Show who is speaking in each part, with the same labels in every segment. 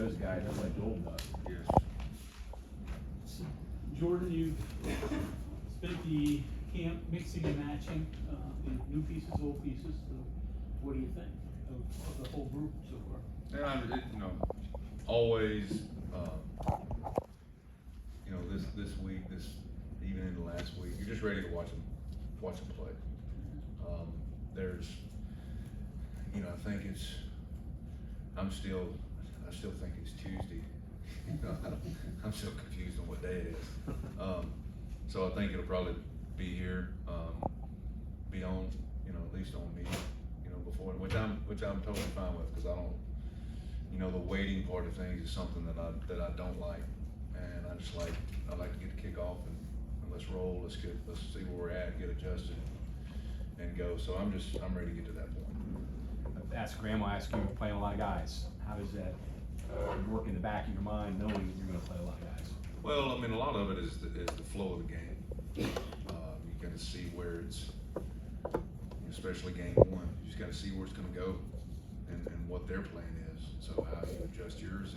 Speaker 1: those guys are like gold dust.
Speaker 2: Yes.
Speaker 3: So, Jordan, you spent the camp mixing and matching, new pieces, old pieces. So what do you think of the whole group so far?
Speaker 2: And always, this week, even in the last week, you're just ready to watch them play. I think I still think it's Tuesday. I'm still confused on what day it is. So I think it'll probably be here, be on, at least on me, before, which I'm totally fine with, because I don't, the waiting part of things is something that I don't like, and I like to get the kickoff and let's roll, let's see where we're at, get adjusted, and go. So I'm ready to get to that point.
Speaker 1: Graham will ask you, playing a lot of guys. How does that work in the back of your mind, knowing you're going to play a lot of guys?
Speaker 2: Well, I mean, a lot of it is the flow of the game. You got to see where it's, especially game one. You just got to see where it's going to go, and what their plan is. So how you adjust yours,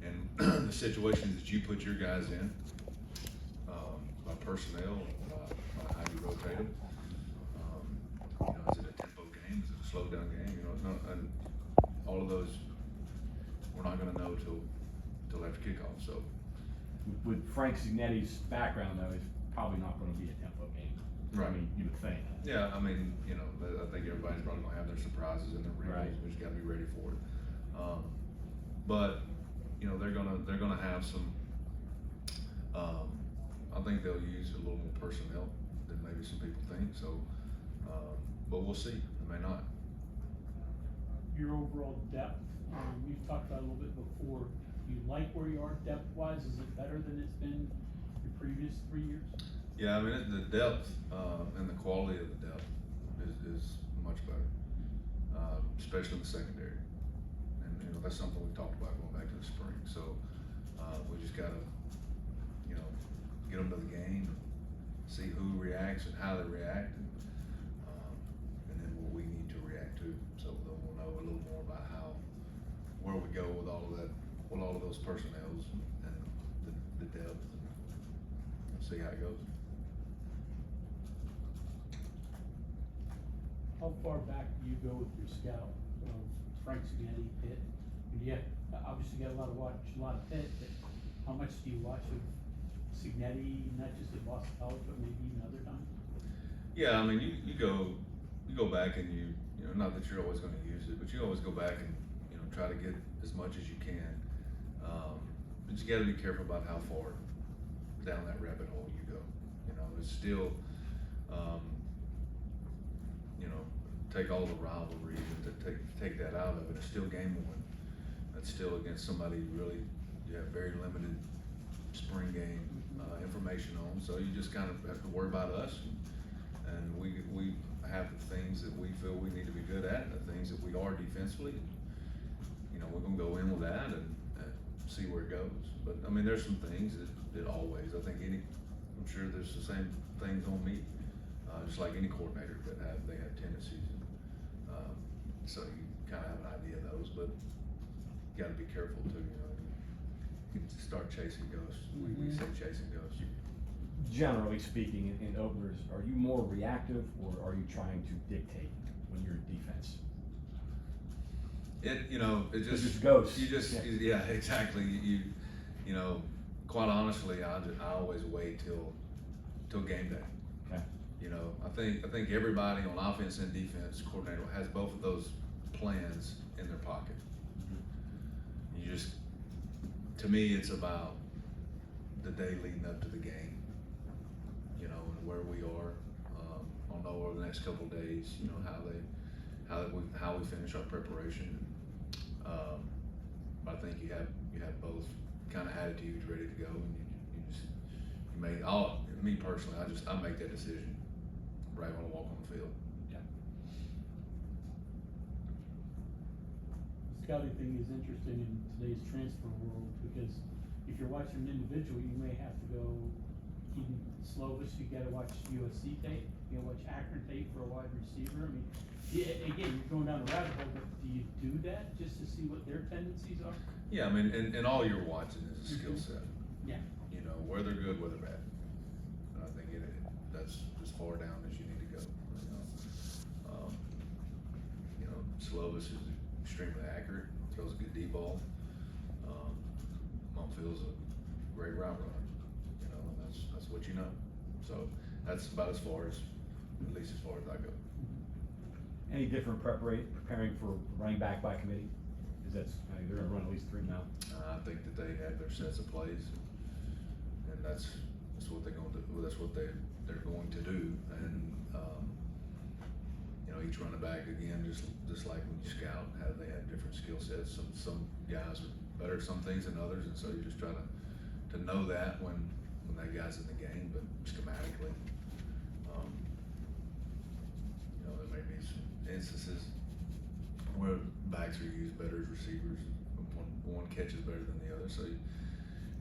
Speaker 2: and the situations that you put your guys in, by personnel, by how you rotate them. Is it a tempo game? Is it a slow down game? And all of those we're not going to know till after kickoff. So
Speaker 1: with Frank Signetti's background, though, it's probably not going to be a tempo game.
Speaker 2: Right.
Speaker 1: I mean, you would think.
Speaker 2: Yeah, I mean, I think everybody's probably going to have their surprises and their wrinkles.
Speaker 1: Right.
Speaker 2: We just got to be ready for it. But they're gonna have some. I think they'll use a little more personnel than maybe some people think. So, but we'll see. They may not.
Speaker 3: Your overall depth, we've talked about it a little bit before. You like where you are depth-wise? Is it better than it's been your previous 3 years?
Speaker 2: Yeah, I mean, the depth and the quality of the depth is much better, especially in the secondary. And that's something we talked about going back to the spring. So we just gotta, get them to the game, see who reacts and how they react, and then what we need to react to. So then we'll know a little more about where we go with all of that, with all of those personnels and the depth, and see how it goes.
Speaker 3: How far back do you go with your scout? Frank Signetti, Pitt? You obviously got a lot of Pitt, but how much do you watch of Signetti, not just at Boston College, but maybe even other times?
Speaker 2: Yeah, I mean, you go back and you not that you're always going to use it, but you always go back and try to get as much as you can. But you got to be careful about how far down that rabbit hole you go. It's still, take all the rivalry, take that out of it. It's still game one. It's still against somebody you have very limited spring game information on. So you just kind of have to worry about us, and we have the things that we feel we need to be good at, and the things that we are defensively. We're gonna go in with that and see where it goes. But I mean, there's some things that always, I think I'm sure there's the same things on me, just like any coordinator they have tendencies. So you kind of have an idea of those, but you got to be careful too. You can start chasing ghosts. We say chasing ghosts.
Speaker 1: Generally speaking, in openers, are you more reactive or are you trying to dictate when you're defense?
Speaker 2: It just
Speaker 1: goes.
Speaker 2: Yeah, exactly. Quite honestly, I always wait till game day.
Speaker 1: Okay.
Speaker 2: I think everybody on offense and defense coordinator has both of those plans in their pocket. Mm-hmm. To me, it's about the day leading up to the game. And where we are. I'll know over the next couple of days. How we finish our preparation. But I think you have both kind of attitudes ready to go, and me personally, I make that decision right when I walk on the field.
Speaker 1: Yeah.
Speaker 3: The scouting thing is interesting in today's transfer world, because if you're watching an individual, you may have to go Keaton Slovis, you gotta watch USC tape, you gotta watch Akron tape for a wide receiver. I mean, yeah, again, you're going down the rabbit hole, but do you do that just to see what their tendencies are?
Speaker 2: Yeah, I mean, and all you're watching is a skill set.
Speaker 3: Yeah.
Speaker 2: You know, where they're good, where they're bad. And I think that's as far down as you need to go. You know, Slovis is extremely accurate, throws a good deep ball. Monfield's a great route runner. You know, and that's what you know. So that's about as far as, at least as far as I go.
Speaker 1: Any different preparing for running back by committee? Because they're gonna run at least 3 now.
Speaker 2: I think that they have their sets of plays, and that's what they're going to do. That's what they're going to do. And you know, each running back again, just like when you scout, they have different skill sets. Some guys are better at some things than others, and so you just try to know that when that guy's in the game. But schematically, you know, there may be some instances where backs are used better as receivers. One catches better than the other. So,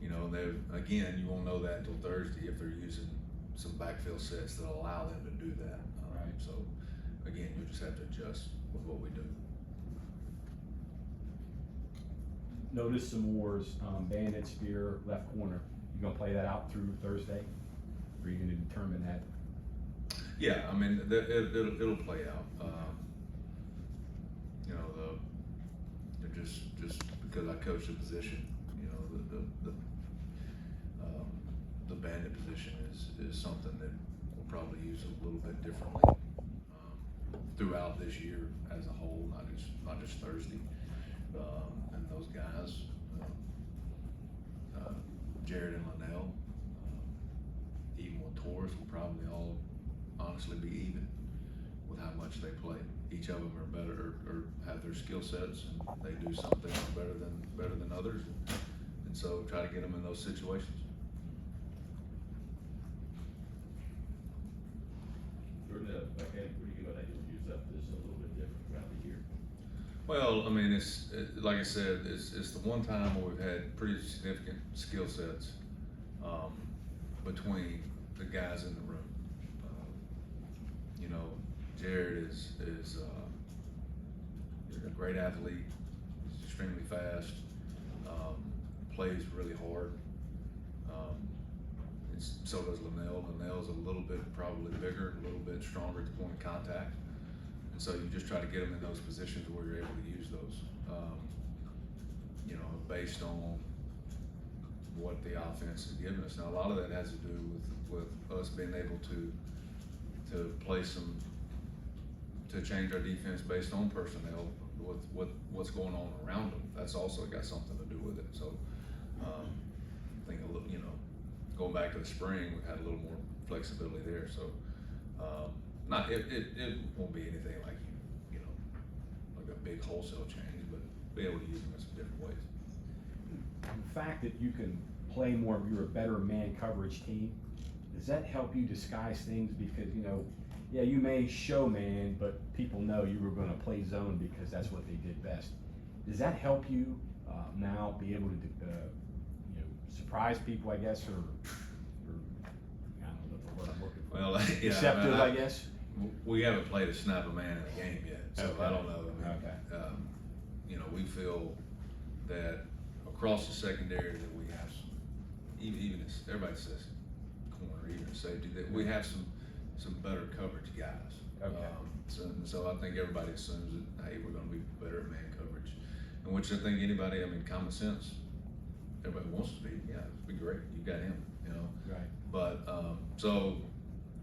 Speaker 2: you know, again, you won't know that until Thursday if they're using some backfield sets that allow them to do that.
Speaker 1: Right.
Speaker 2: So, again, you'll just have to adjust with what we do.
Speaker 1: Notice some wars, Bandit, Spear, left corner. You gonna play that out through Thursday? Or are you gonna determine that?
Speaker 2: Yeah, I mean, it'll play out. You know, they're just because I coach the position, you know, the bandit position is something that we'll probably use a little bit differently throughout this year as a whole, not just Thursday. And those guys, Jared and Linnell, even with Torres, will probably all honestly be even with how much they play. Each of them are better or have their skill sets, and they do something better than others, and so try to get them in those situations.
Speaker 4: Jordan, what do you know that you'll use up this a little bit different throughout the year?
Speaker 2: Well, I mean, like I said, it's the one time where we've had pretty significant skill sets between the guys in the room. You know, Jared is a great athlete. He's extremely fast. Plays really hard. So does Linnell. Linnell's a little bit probably bigger, a little bit stronger at the point of contact. And so you just try to get them in those positions where you're able to use those, you know, based on what the offense is giving us. Now, a lot of that has to do with us being able to change our defense based on personnel with what's going on around them. That's also got something to do with it. So, I think a little, you know, going back to the spring, we had a little more flexibility there. So, it won't be anything like, you know, like a big wholesale change, but be able to use them in some different ways.
Speaker 1: The fact that you can play more, you're a better man coverage team, does that help you disguise things? Because, you know, yeah, you may show man, but people know you were gonna play zone because that's what they did best. Does that help you now be able to, you know, surprise people, I guess, or I don't know the word I'm looking for.
Speaker 2: Well, yeah,
Speaker 1: deceptive, I guess.
Speaker 2: We haven't played a snap of man in a game yet, so
Speaker 1: Okay.
Speaker 2: I don't know. I mean,
Speaker 1: Okay.
Speaker 2: You know, we feel that across the secondary that we have some, even as everybody says corner, even safety, that we have some better coverage guys.
Speaker 1: Okay.
Speaker 2: So I think everybody assumes that, hey, we're going to be better at man coverage, and which I think anybody, I mean, common sense, everybody wants to be. Yeah, it'd be great. You got him, you know.
Speaker 1: Right.
Speaker 2: But so,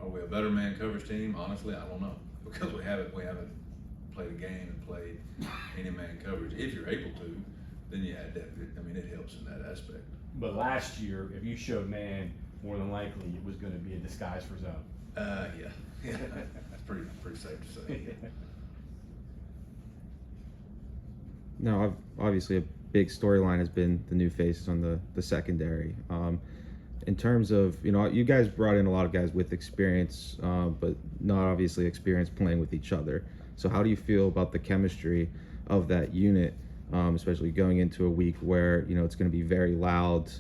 Speaker 2: are we a better man coverage team? Honestly, I don't know, because we haven't played a game and played any man coverage. If you're able to, then yeah, I mean, it helps in that aspect.
Speaker 1: But last year, if you showed man, more than likely it was gonna be a disguise for zone.
Speaker 2: Yeah, that's pretty safe to say.
Speaker 5: Now, obviously, a big storyline has been the new faces on the secondary. In terms of, you know, you guys brought in a lot of guys with experience, but not obviously experience playing with each other. So how do you feel about the chemistry of that unit, especially going into a week where, you know, it's going to be very loud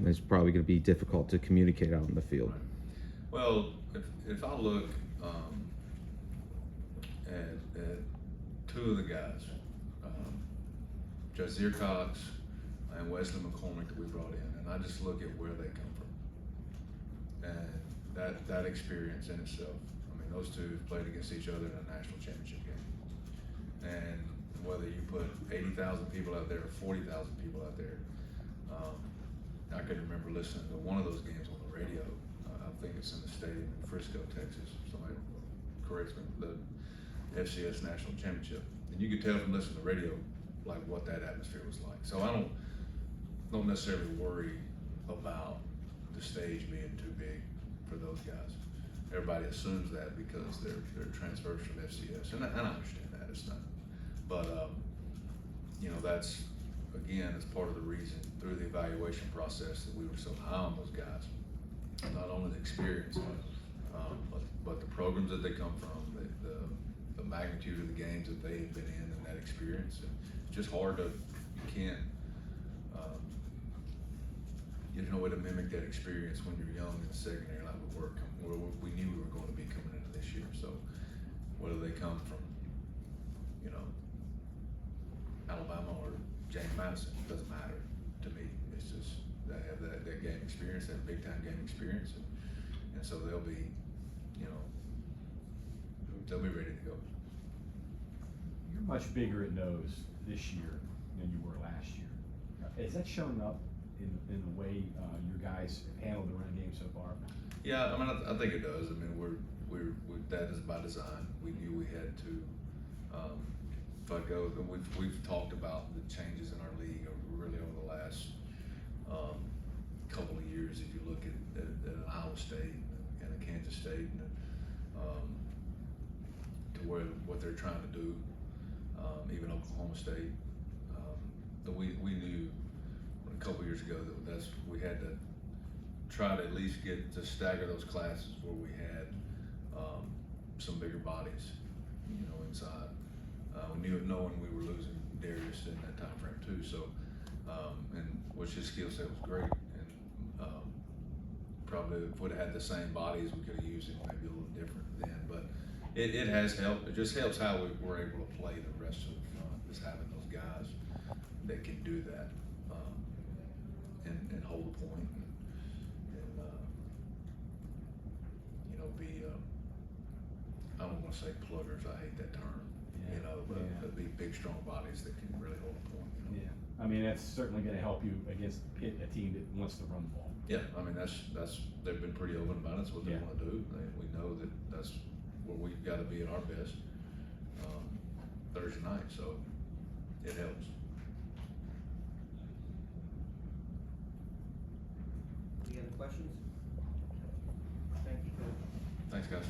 Speaker 5: It's probably going to be difficult to communicate out in the field.
Speaker 2: Well, if I look at two of the guys, Jazeer Cox and Wesley McCormick that we brought in, and I just look at where they come from, and that experience in itself. I mean, those two have played against each other in a national championship game, and whether you put 80,000 people out there or 40,000 people out there, I can remember listening to one of those games on the radio. I think it's in the stadium in Frisco, Texas. Somebody corrects me. The FCS National Championship, and you could tell from listening to the radio like what that atmosphere was like. So I don't necessarily worry about the stage being too big for those guys. Everybody assumes that because they're transfers from FCS, and I understand that. It's not, but you know, that's again, it's part of the reason through the evaluation process that we were so high on those guys. Not only the experience, but the programs that they come from, the magnitude of the games that they have been in, and that experience. And it's just hard to, you can't, there's no way to mimic that experience when you're young in the secondary like we knew we were going to be coming into this year. So whether they come from, you know, Alabama or James Madison, it doesn't matter to me. It's just they have that game experience, that big time game experience, and so they'll be, you know, they'll be ready to go.
Speaker 1: You're much bigger at nose this year than you were last year. Is that showing up in the way your guys have handled the run game so far?
Speaker 2: Yeah, I mean, I think it does. I mean, we're that is by design. We knew we had to. If I go, we've talked about the changes in our league really over the last couple of years. If you look at an Iowa State and a Kansas State, and to where what they're trying to do, even Oklahoma State, that we knew a couple of years ago that we had to try to at least get to stagger those classes where we had some bigger bodies, you know, inside. We knew it knowing we were losing Darius in that time frame too. So, and which his skill set was great, and probably if we'd have had the same bodies, we could have used him maybe a little different then. But it has helped. It just helps how we were able to play the rest of the front, just having those guys that can do that and hold a point and you know, be I don't want to say pluggers. I hate that term. You know, but be big, strong bodies that can really hold a point. You know?
Speaker 1: Yeah, I mean, that's certainly going to help you against a team that wants to run the ball.
Speaker 2: Yeah, I mean, that's they've been pretty open about it. That's what they want to do. We know that that's where we've got to be at our best Thursday night, so it helps.
Speaker 6: Any other questions? Thank you, Coach.
Speaker 2: Thanks, guys.